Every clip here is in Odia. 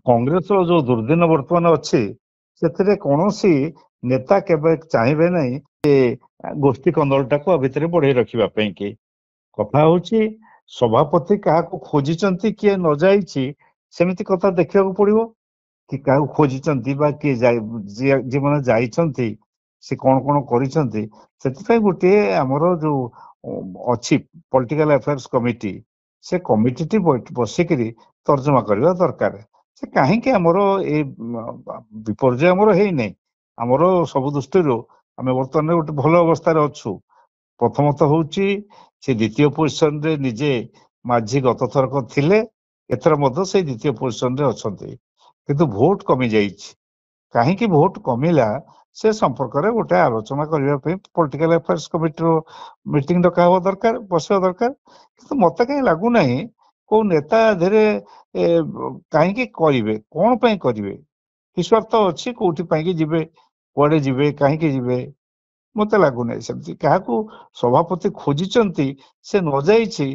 କଂଗ୍ରେସର ଯୋଉ ଦୁର୍ଦ୍ଦିନ ବର୍ତ୍ତମାନ ଅଛି ସେଥିରେ କୌଣସି ନେତା କେବେ ଚାହିଁବେ ନାହିଁ ଯେ ଗୋଷ୍ଠୀ କନ୍ଦଳଟାକୁ ଆ ଭିତରେ ବଢେଇ ରଖିବା ପାଇଁ କି। କଥା ହଉଛି ସଭାପତି କାହାକୁ ଖୋଜିଛନ୍ତି କିଏ ନ ଯାଇଛି ସେମିତି କଥା ଦେଖିବାକୁ ପଡିବ। କି କାହାକୁ ଖୋଜିଛନ୍ତି ବା କିଏ ଯେଉଁମାନେ ଯାଇଛନ୍ତି ସେ କଣ କଣ କରିଛନ୍ତି। ସେଥିପାଇଁ ଗୋଟିଏ ଆମର ଯୋଉ ଅଛି ପଲିଟିକାଲ ଆଫେୟାର୍ସ କମିଟି, ସେ କମିଟିଟି ବସିକିରି ତର୍ଜମା କରିବା ଦରକାର। ସେ କାହିଁକି ଆମର ଏଇ ବିପର୍ଯ୍ୟୟ ଆମର ହେଇନାହିଁ। ଆମର ସବୁ ଦୃଷ୍ଟିରୁ ଆମେ ବର୍ତ୍ତମାନ ଗୋଟେ ଭଲ ଅବସ୍ଥାରେ ଅଛୁ। ପ୍ରଥମତଃ ହଉଛି ସେ ଦ୍ୱିତୀୟ ପୋଜିସନରେ ନିଜେ ମାଝୀ ଗତ ଥରକ ଥିଲେ, ଏଥର ମଧ୍ୟ ସେଇ ଦ୍ୱିତୀୟ ପୋଜିସନରେ ଅଛନ୍ତି। କିନ୍ତୁ ଭୋଟ କମି ଯାଇଛି। କାହିଁକି ଭୋଟ କମିଲା ସେ ସମ୍ପର୍କରେ ଗୋଟେ ଆଲୋଚନା କରିବା ପାଇଁ ପଲିଟିକାଲ ଆଫେୟାର୍ସ କମିଟିର ମିଟିଂ ଡକା ହେବା ଦରକାର, ବସିବା ଦରକାର। କିନ୍ତୁ ମତେ କାହିଁ ଲାଗୁନାହିଁ କୋଉ ନେତା ଧୀରେ କାହିଁକି କରିବେ, କଣ ପାଇଁ କରିବେ, କି ସ୍ୱାର୍ଥ ଅଛି, କୋଉଠି ପାଇଁକି ଯିବେ, କୁଆଡେ ଯିବେ, କାହିଁକି ଯିବେ, ମତେ ଲାଗୁନାହିଁ ସେମିତି। କାହାକୁ ସଭାପତି ଖୋଜିଛନ୍ତି ସେ ନ ଯାଇଛି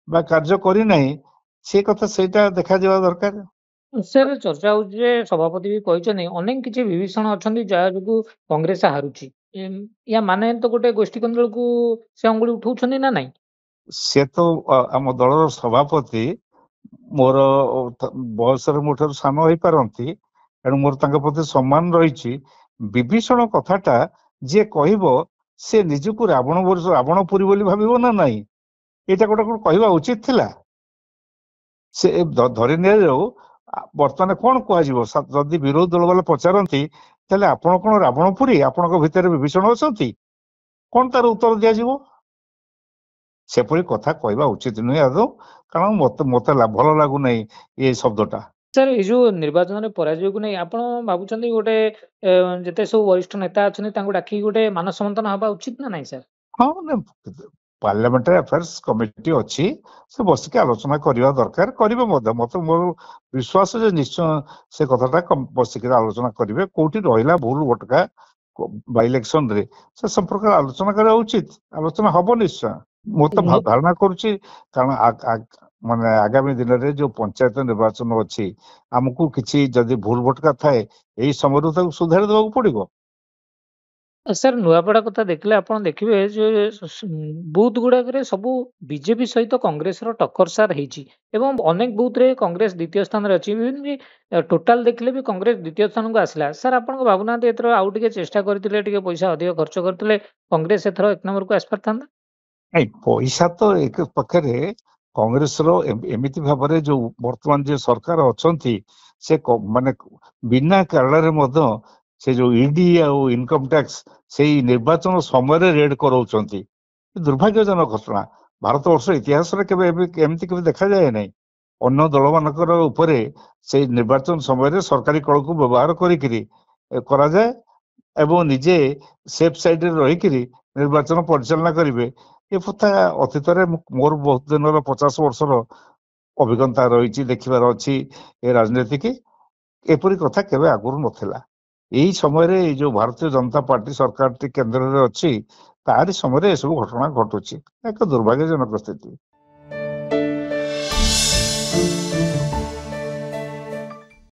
ବା କାର୍ଯ୍ୟ କରିନାହିଁ ସେ କଥା ସେଇଟା ଦେଖାଯିବା ଦରକାର। ସାର୍ ଚର୍ଚ୍ଚା ହଉଛି ଯେ ସଭାପତି ବି କହିଛନ୍ତି ଅନେକ କିଛି ବିଭୀଷଣ ଅଛନ୍ତି ଯାହା ଯୋଗୁଁ କଂଗ୍ରେସ ହାରୁଛି। ୟା ମାନେ ତ ଗୋଟେ ଗୋଷ୍ଠୀ କନ୍ଦଳକୁ ସେ ଅଙ୍ଗୁଳି ଉଠଉଛନ୍ତି ନା ନାଇଁ? ସେ ତ ଆମ ଦଳର ସଭାପତି ମୋର ବୟସରେ ମୋ ଠାରୁ ସାନ ହେଇପାରନ୍ତି, ତେଣୁ ମୋର ତାଙ୍କ ପ୍ରତି ସମ୍ମାନ ରହିଛି। ବିଭୀଷଣ କଥାଟା ଯିଏ କହିବ ସେ ନିଜକୁ ରାବଣପୁରୀ ବୋଲି ଭାବିବ ନା ନାହିଁ? ଏଇଟା ଗୋଟେ କହିବା ଉଚିତ ଥିଲା। ସେ ଧରି ନିଆଯାଉ ବର୍ତ୍ତମାନ କଣ କୁହାଯିବ, ଯଦି ବିରୋଧୀ ଦଳ ବାଲା ପଚାରନ୍ତି ତାହେଲେ ଆପଣ କଣ ରାବଣପୁରୀ, ଆପଣଙ୍କ ଭିତରେ ବିଭୀଷଣ ଅଛନ୍ତି, କଣ ତାର ଉତ୍ତର ଦିଆଯିବ? ସେପରି କଥା କହିବା ଉଚିତ ନୁହେଁ ଆଦୌ, କାରଣ ମତେ ଭଲ ଲାଗୁନାହିଁ ଏ ଶବ୍ଦଟା। ସାର୍ ଏଇ ଯୋଉ ନିର୍ବାଚନରେ ପରାଜୟକୁ ନେଇ ଆପଣ ଭାବୁଛନ୍ତି ଗୋଟେ ଯେତେ ସବୁ ବରିଷ୍ଠ ନେତା ଅଛନ୍ତି ତାଙ୍କୁ ଡାକିକି ଗୋଟେ ମାନସ ମନ୍ଥନ ହବା ଉଚିତ ନା ନାଇଁ ସାର୍? ହଁ, ପାର୍ଲାମେଣ୍ଟାରୀ ଆଫେୟାର୍ସ କମିଟି ଅଛି, ସେ ବସିକି ଆଲୋଚନା କରିବା ଦରକାର, କରିବେ ମଧ୍ୟ। ମତେ ମୋର ବିଶ୍ୱାସ ଯେ ନିଶ୍ଚୟ ସେ କଥାଟା ବସିକି ଆଲୋଚନା କରିବେ। କୋଉଠି ରହିଲା ଭୁଲ ଭଟକା ବାଇ ଇଲେକ୍ସନରେ ସେ ସମ୍ପର୍କରେ ଆଲୋଚନା କରିବା ଉଚିତ, ଆଲୋଚନା ହବ ନିଶ୍ଚୟ। ମୁଁ ତ ଧାରଣା କରୁଛି, କାରଣ ମାନେ ଆଗାମୀ ଦିନରେ ଯୋଉ ପଞ୍ଚାୟତ ନିର୍ବାଚନ ଅଛି, ଆମକୁ କିଛି ଯଦି ଭୁଲ ଭଟକା ଥାଏ ଏଇ ସମୟରୁ ତାକୁ ସୁଧାରି ଦେବାକୁ ପଡିବ। ସାର୍ ନୂଆପଡ଼ା କଥା ଦେଖିଲେ ଆପଣ ଦେଖିବେ ଯେ ବୁଥ ଗୁଡାକରେ ସବୁ ବିଜେପି ସହିତ କଂଗ୍ରେସର ଟକ୍କର ସାର୍ ହେଇଛି ଏବଂ ଅନେକ ବୁଥରେ କଂଗ୍ରେସ ଦ୍ୱିତୀୟ ସ୍ଥାନରେ ଅଛି। ଟୋଟାଲ ଦେଖିଲେ ବି କଂଗ୍ରେସ ଦ୍ୱିତୀୟ ସ୍ଥାନକୁ ଆସିଲା। ସାର୍ ଆପଣଙ୍କ ଭାବୁନାହାନ୍ତି ଏଥର ଆଉ ଟିକେ ଚେଷ୍ଟା କରିଥିଲେ, ଟିକେ ପଇସା ଅଧିକ ଖର୍ଚ୍ଚ କରିଥିଲେ କଂଗ୍ରେସ ଏଥର 1 ନମ୍ବରକୁ ଆସିପାରିଥାନ୍ତା? ନାଇଁ, ପଇସା ତ ଏକ ପାଖରେ କଂଗ୍ରେସର ଏମିତି ଭାବରେ ଯୋଉ ବର୍ତ୍ତମାନ ଯେ ସରକାର ଅଛନ୍ତି ସେ ମାନେ ବିନା କାରଣରେ ମଧ୍ୟ ସେ ଯୋଉ ଇଡି ଆଉ ଇନକମ ଟ୍ୟାକ୍ସ ସେଇ ନିର୍ବାଚନ ସମୟରେ ରେଡ୍ କରାଉଛନ୍ତି। ଦୁର୍ଭାଗ୍ୟଜନକ ଘଟଣା। ଭାରତ ବର୍ଷ ଇତିହାସରେ କେବେ ଏମିତି କେବେ ଦେଖାଯାଏ ନାହିଁ। ଅନ୍ୟ ଦଳ ମାନଙ୍କର ଉପରେ ସେଇ ନିର୍ବାଚନ ସମୟରେ ସରକାରୀ କଳକୁ ବ୍ୟବହାର କରିକିରି କରାଯାଏ ଏବଂ ନିଜେ ସେଫ ସାଇଡରେ ରହିକିରି ନିର୍ବାଚନ ପରିଚାଳନା କରିବେ। ଏ କଥା ଅତୀତରେ ମୋର ବହୁତ ଦିନର 50 ବର୍ଷର ଅଭିଜ୍ଞତା ରହିଛି, ଦେଖିବାର ଅଛି ଏ ରାଜନୀତି କି। ଏପରି କଥା କେବେ ଆଗରୁ ନଥିଲା। ଏଇ ସମୟରେ ଏଇ ଯୋଉ ଭାରତୀୟ ଜନତା ପାର୍ଟି ସରକାରଟି କେନ୍ଦ୍ରରେ ଅଛି ତାରି ସମୟରେ ଏସବୁ ଘଟଣା ଘଟୁଛି। ଏକ ଦୁର୍ଭାଗ୍ୟଜନକ ସ୍ଥିତି।